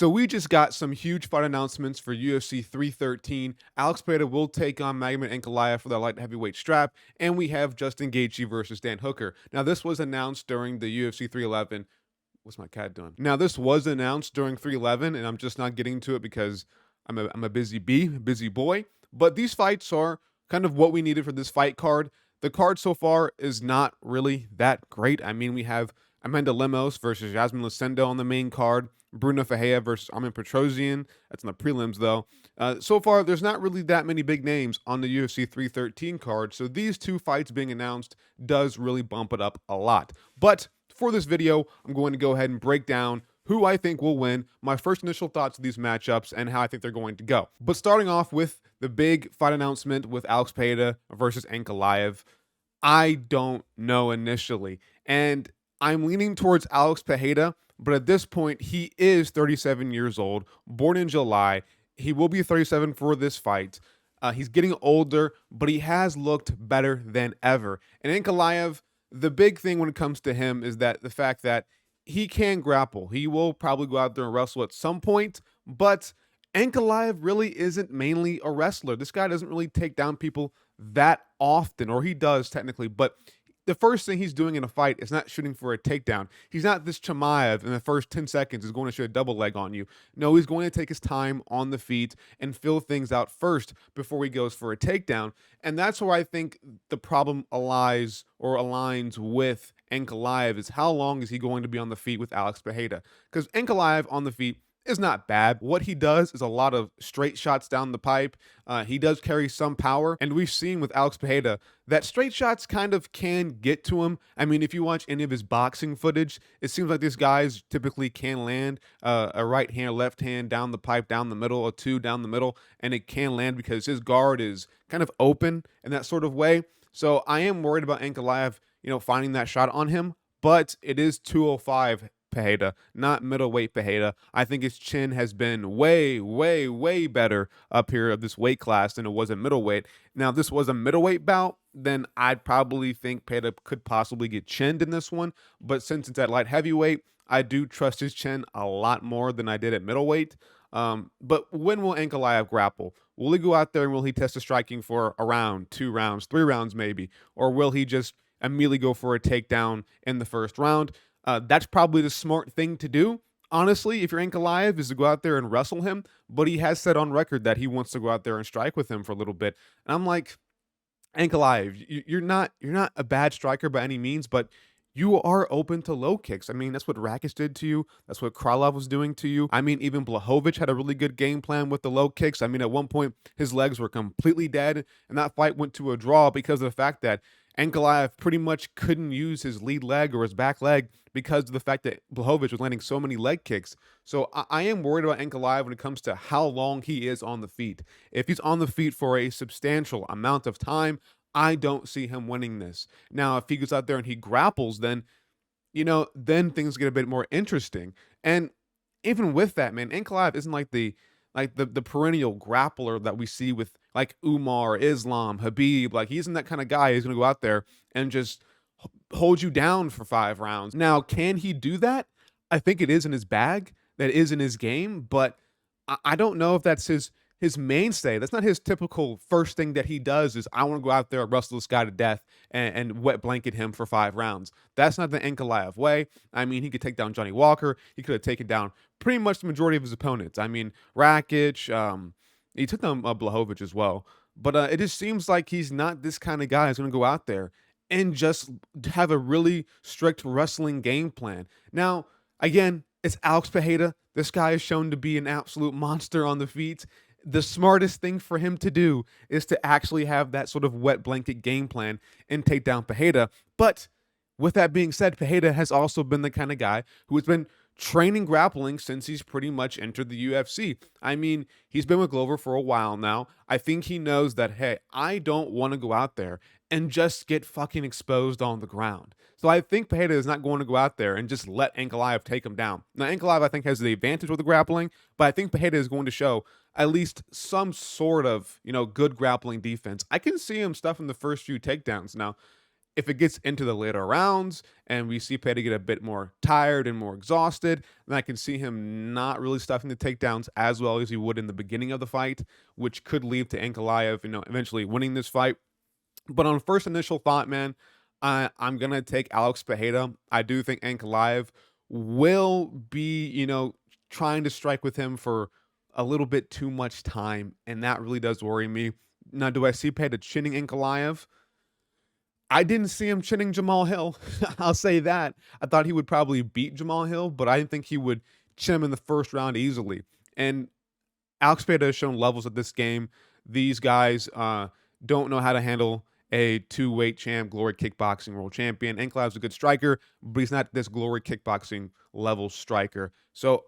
So we just got some huge fight announcements for UFC 313. Alex Pereira will take on Magomed Ankalaev for the light heavyweight strap, and we have Justin Gaethje versus Dan Hooker. Now, this was announced during the UFC 311. What's my cat doing? Now, this was announced during 311, and I'm just not getting to it because I'm a busy bee, a busy boy. But these fights are kind of what we needed for this fight card. The card so far is not really that great. I mean, we have Amanda Lemos versus Yasmin Lucendo on the main card. Bruno Ferreira versus Armin Petrosian. That's in the prelims, though. So far, there's not really that many big names on the UFC 313 card, so these two fights being announced does really bump it up a lot. But for this video, I'm going to go ahead and break down who I think will win, my first initial thoughts of these matchups, and how I think they're going to go. But starting off with the big fight announcement with Alex Pereira versus Ankalaev, I don't know initially. And I'm leaning towards Alex Pereira, but at this point, he is 37 years old, born in July. He will be 37 for this fight. He's getting older, but he has looked better than ever. And Ankalaev, the big thing when it comes to him is that the fact that he can grapple. He will probably go out there and wrestle at some point, but Ankalaev really isn't mainly a wrestler. This guy doesn't really take down people that often, or he does technically, but the first thing he's doing in a fight is not shooting for a takedown. He's not this Chimaev in the first 10 seconds is going to shoot a double leg on you. No, he's going to take his time on the feet and fill things out first before he goes for a takedown. And that's where I think the problem lies or aligns with Ankalaev is how long is he going to be on the feet with Alex Pereira? Because Ankalaev on the feet is not bad. What he does is a lot of straight shots down the pipe. He does carry some power, and we've seen with Alex Pereira that straight shots kind of can get to him. I mean, if you watch any of his boxing footage, it seems like these guys typically can land a right hand, left hand down the pipe, down the middle, a two down the middle, and it can land because his guard is kind of open in that sort of way. So I am worried about Ankalaev, finding that shot on him, but it is 205 Pereira, not middleweight Pereira. I think his chin has been way, way, way better up here of this weight class than it was at middleweight. Now, if this was a middleweight bout, then I'd probably think Pereira could possibly get chinned in this one. But since it's at light heavyweight, I do trust his chin a lot more than I did at middleweight. But when will Ankalaev grapple? Will he go out there and will he test the striking for a round, 2 rounds, 3 rounds maybe? Or will he just immediately go for a takedown in the first round? That's probably the smart thing to do. Honestly, if you're Ankalaev, is to go out there and wrestle him, but he has said on record that he wants to go out there and strike with him for a little bit. And I'm like, Ankalaev, you're not a bad striker by any means, but you are open to low kicks. I mean, that's what Rakic did to you. That's what Krylov was doing to you. I mean, even Blachowicz had a really good game plan with the low kicks. I mean, at one point, his legs were completely dead, and that fight went to a draw because of the fact that Ankalaev pretty much couldn't use his lead leg or his back leg because of the fact that Blachowicz was landing so many leg kicks. So I am worried about Ankalaev when it comes to how long he is on the feet. If he's on the feet for a substantial amount of time, I don't see him winning this. Now, if he goes out there and he grapples, then, then things get a bit more interesting. And even with that, man, Ankalaev isn't like the perennial grappler that we see with like Umar, Islam, Habib. Like, he isn't that kind of guy who's going to go out there and just hold you down for 5 rounds. Now, can he do that? I think it is in his bag. That is in his game, but I don't know if that's his mainstay. That's not his typical first thing that he does is I want to go out there and wrestle this guy to death and wet blanket him for 5 rounds. That's not the Ankalaev way. I mean, he could take down Johnny Walker. He could have taken down pretty much the majority of his opponents. I mean, Rakic, he took down Blachowicz as well. But it just seems like he's not this kind of guy who's going to go out there and just have a really strict wrestling game plan. Now, again, it's Alex Pereira. This guy is shown to be an absolute monster on the feet. The smartest thing for him to do is to actually have that sort of wet blanket game plan and take down Pereira. But with that being said, Pereira has also been the kind of guy who has been training grappling since he's pretty much entered the UFC. I mean, he's been with Glover for a while now. I think he knows that, hey, I don't want to go out there and just get fucking exposed on the ground. So I think Pereira is not going to go out there and just let Ankalaev take him down. Now, Ankalaev, I think, has the advantage with the grappling, but I think Pereira is going to show at least some sort of, good grappling defense. I can see him stuffing the first few takedowns. Now, If it gets into the later rounds and we see Pereira get a bit more tired and more exhausted, then I can see him not really stuffing the takedowns as well as he would in the beginning of the fight, which could lead to Ankalaev, eventually winning this fight. But on first initial thought, man, I'm gonna take Alex Pereira. I do think Ankalaev will be, trying to strike with him for a little bit too much time, and that really does worry me. Now, do I see Pereira chinning Ankalaev? I didn't see him chinning Jamal Hill. I'll say that. I thought he would probably beat Jamal Hill, but I didn't think he would chin him in the first round easily. And Alex Pereira has shown levels of this game. These guys don't know how to handle a two-weight champ, Glory Kickboxing World Champion. Ankalaev's a good striker, but he's not this Glory Kickboxing level striker. So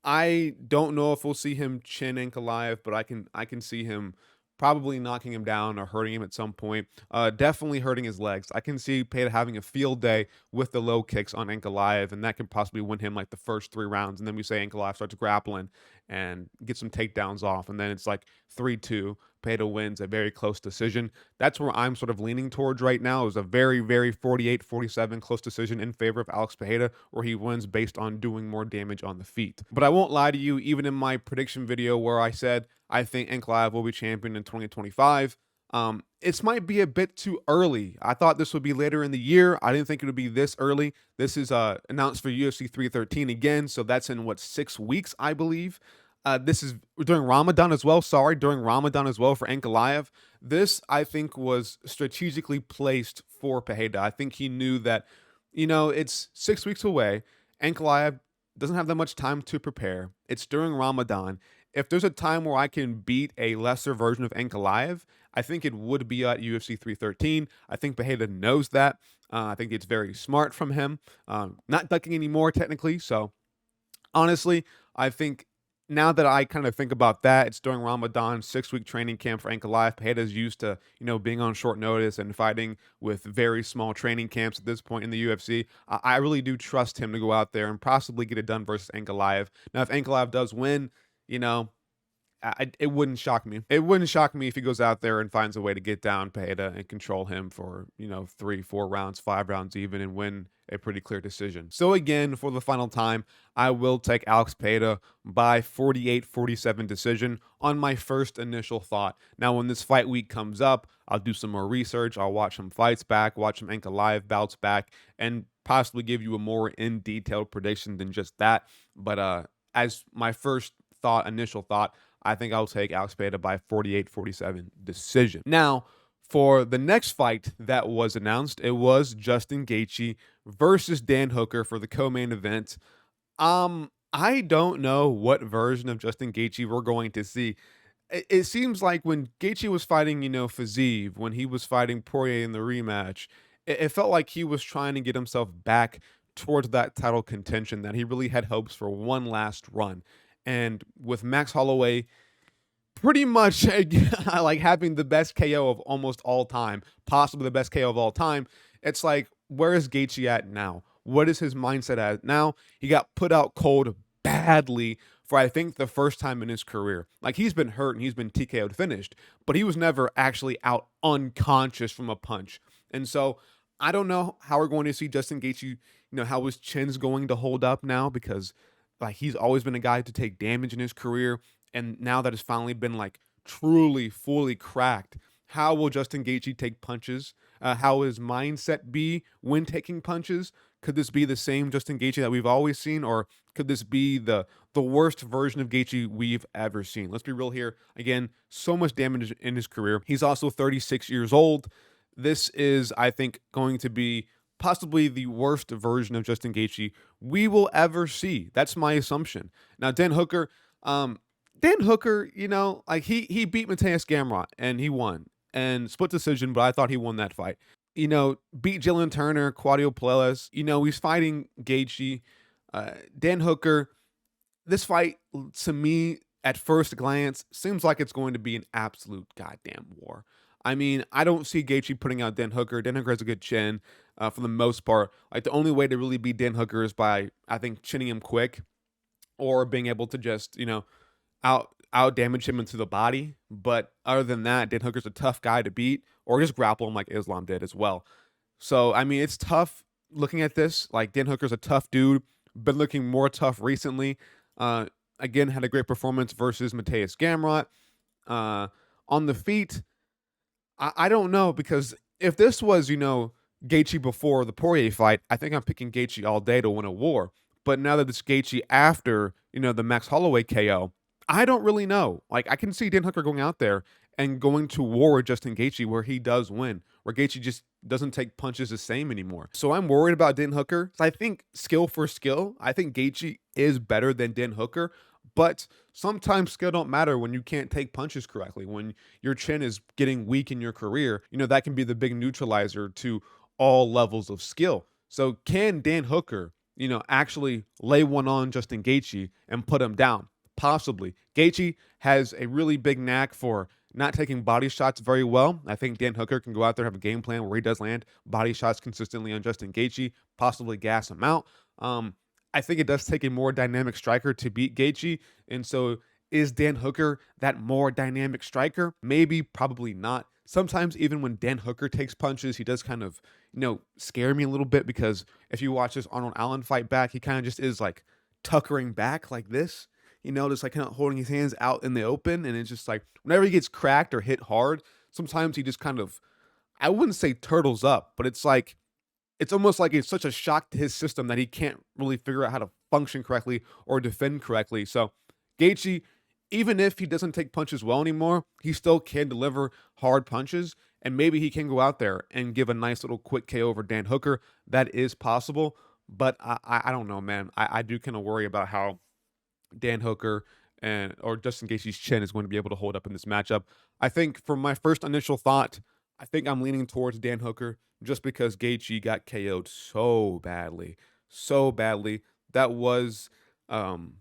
I don't know if we'll see him chin Ankalaev, but I can see him probably knocking him down or hurting him at some point. Definitely hurting his legs. I can see Pereira having a field day with the low kicks on Ankalaev, and that can possibly win him like the first 3 rounds. And then we say Ankalaev starts grappling and get some takedowns off, and then it's like 3-2. Pereira wins a very close decision. That's where I'm sort of leaning towards right now. Is a very, very 48-47 close decision in favor of Alex Pereira, where he wins based on doing more damage on the feet. But I won't lie to you, even in my prediction video where I said I think Ankalaev will be champion in 2025, this might be a bit too early. I thought this would be later in the year. I didn't think it would be this early. This is announced for UFC 313 again, so that's in 6 weeks, I believe. This is during Ramadan as well. Sorry, during Ramadan as well for Ankalaev. This, I think, was strategically placed for Pereira. I think he knew that, it's 6 weeks away. Ankalaev doesn't have that much time to prepare. It's during Ramadan. If there's a time where I can beat a lesser version of Ankalaev, I think it would be at UFC 313. I think Pereira knows that. I think it's very smart from him. Not ducking anymore, technically. So, honestly, I think now that I kind of think about that, it's during Ramadan, 6 week training camp for Ankalaev. Pereira's used to, being on short notice and fighting with very small training camps at this point in the UFC. I really do trust him to go out there and possibly get it done versus Ankalaev. Now, if Ankalaev does win, you know, it wouldn't shock me. It wouldn't shock me if he goes out there and finds a way to get down Pereira and control him for, 3, 4 rounds, 5 rounds even, and win a pretty clear decision. So again, for the final time, I will take Alex Pereira by 48-47 decision on my first initial thought. Now, when this fight week comes up, I'll do some more research. I'll watch some fights back, watch some Ankalaev bouts back, and possibly give you a more in-detailed prediction than just that. But as my first thought, initial thought, I think I'll take Alex Pereira by 48-47 decision. Now, for the next fight that was announced, it was Justin Gaethje versus Dan Hooker for the co-main event. I don't know what version of Justin Gaethje we're going to see. It seems like when Gaethje was fighting, Fiziev, when he was fighting Poirier in the rematch, it felt like he was trying to get himself back towards that title contention, that he really had hopes for one last run. And with Max Holloway pretty much like having the best KO of almost all time, possibly the best KO of all time, it's like, where is Gaethje at now? What is his mindset at now? He got put out cold badly for, I think, the first time in his career. Like, he's been hurt and he's been TKO'd finished, but he was never actually out unconscious from a punch. And so I don't know how we're going to see Justin Gaethje, how his chin's going to hold up now, because like, he's always been a guy to take damage in his career, and now that it's finally been like truly, fully cracked, how will Justin Gaethje take punches? How will his mindset be when taking punches? Could this be the same Justin Gaethje that we've always seen, or could this be the worst version of Gaethje we've ever seen? Let's be real here. Again, so much damage in his career. He's also 36 years old. This is, I think, going to be possibly the worst version of Justin Gaethje we will ever see. That's my assumption. Now, Dan Hooker, like he beat Mateus Gamrot and he won, and split decision, but I thought he won that fight. Beat Jalen Turner, Claudio Puelles. He's fighting Gaethje. Dan Hooker, this fight, to me, at first glance, seems like it's going to be an absolute goddamn war. I mean, I don't see Gaethje putting out Dan Hooker. Dan Hooker has a good chin for the most part. Like, the only way to really beat Dan Hooker is by, I think, chinning him quick, or being able to just, out damage him into the body. But other than that, Dan Hooker's a tough guy to beat, or just grapple him like Islam did as well. So, I mean, it's tough looking at this. Like, Dan Hooker's a tough dude, been looking more tough recently. Uh, Again, had a great performance versus Mateus Gamrot. Uh, on the feet, I don't know because if this was, Gaethje before the Poirier fight, I think I'm picking Gaethje all day to win a war. But now that it's Gaethje after, the Max Holloway KO, I don't really know. Like, I can see Dan Hooker going out there and going to war with Justin Gaethje where he does win, where Gaethje just doesn't take punches the same anymore. So I'm worried about Dan Hooker. I think skill for skill, I think Gaethje is better than Dan Hooker, but sometimes skill don't matter when you can't take punches correctly. When your chin is getting weak in your career, that can be the big neutralizer to all levels of skill. So can Dan Hooker, actually lay one on Justin Gaethje and put him down? Possibly. Gaethje has a really big knack for not taking body shots very well. I think Dan Hooker can go out there, have a game plan where he does land body shots consistently on Justin Gaethje, possibly gas him out. I think it does take a more dynamic striker to beat Gaethje, and so is Dan Hooker that more dynamic striker? Maybe, probably not. Sometimes even when Dan Hooker takes punches, he does kind of, scare me a little bit because if you watch this Arnold Allen fight back, he kind of just is like tuckering back like this, just like kind of holding his hands out in the open. And it's just like whenever he gets cracked or hit hard, sometimes he just kind of, I wouldn't say turtles up, but it's almost like it's such a shock to his system that he can't really figure out how to function correctly or defend correctly. So Gaethje, even if he doesn't take punches well anymore, he still can deliver hard punches, and maybe he can go out there and give a nice little quick KO over Dan Hooker. That is possible, but I don't know, man. I do kind of worry about how Dan Hooker and or Justin Gaethje's chin is going to be able to hold up in this matchup. I think for my first initial thought, I think I'm leaning towards Dan Hooker just because Gaethje got KO'd so badly, so badly. That was, um,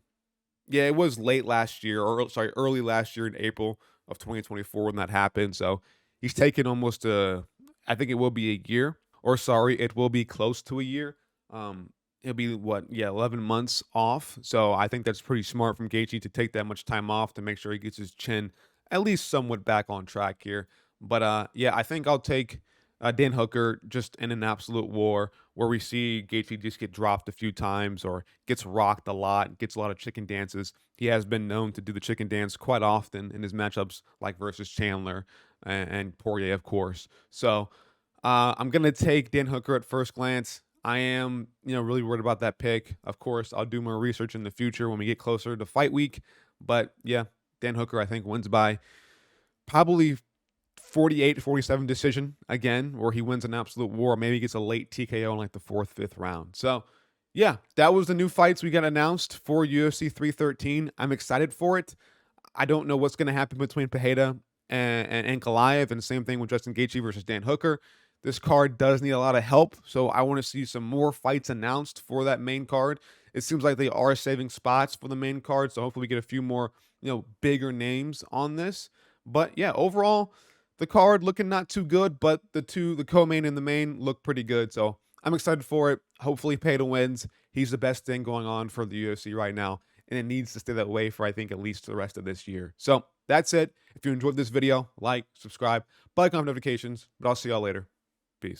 yeah, it was late last year, or sorry, early last year in April of 2024 when that happened. So he's taken almost I think it will be a year, or sorry, it will be close to a year. It'll be what, yeah, 11 months off. So I think that's pretty smart from Gaethje to take that much time off to make sure he gets his chin at least somewhat back on track here. But yeah, I think I'll take Dan Hooker just in an absolute war where we see Gaethje just get dropped a few times or gets rocked a lot, gets a lot of chicken dances. He has been known to do the chicken dance quite often in his matchups, like versus Chandler and Poirier, of course. So I'm gonna take Dan Hooker at first glance. I am, really worried about that pick. Of course, I'll do more research in the future when we get closer to fight week. But yeah, Dan Hooker, I think, wins by probably 48-47 decision again, where he wins an absolute war. Maybe gets a late TKO in like the fourth, fifth round. So, yeah, that was the new fights we got announced for UFC 313. I'm excited for it. I don't know what's going to happen between Pereira and Ankalaev, and the same thing with Justin Gaethje versus Dan Hooker. This card does need a lot of help, so I want to see some more fights announced for that main card. It seems like they are saving spots for the main card, so hopefully we get a few more, bigger names on this. But yeah, overall, the card looking not too good, but the co-main and the main look pretty good. So I'm excited for it. Hopefully Payton wins. He's the best thing going on for the UFC right now, and it needs to stay that way for I think at least the rest of this year. So that's it. If you enjoyed this video, like, subscribe, bell icon notifications, but I'll see y'all later.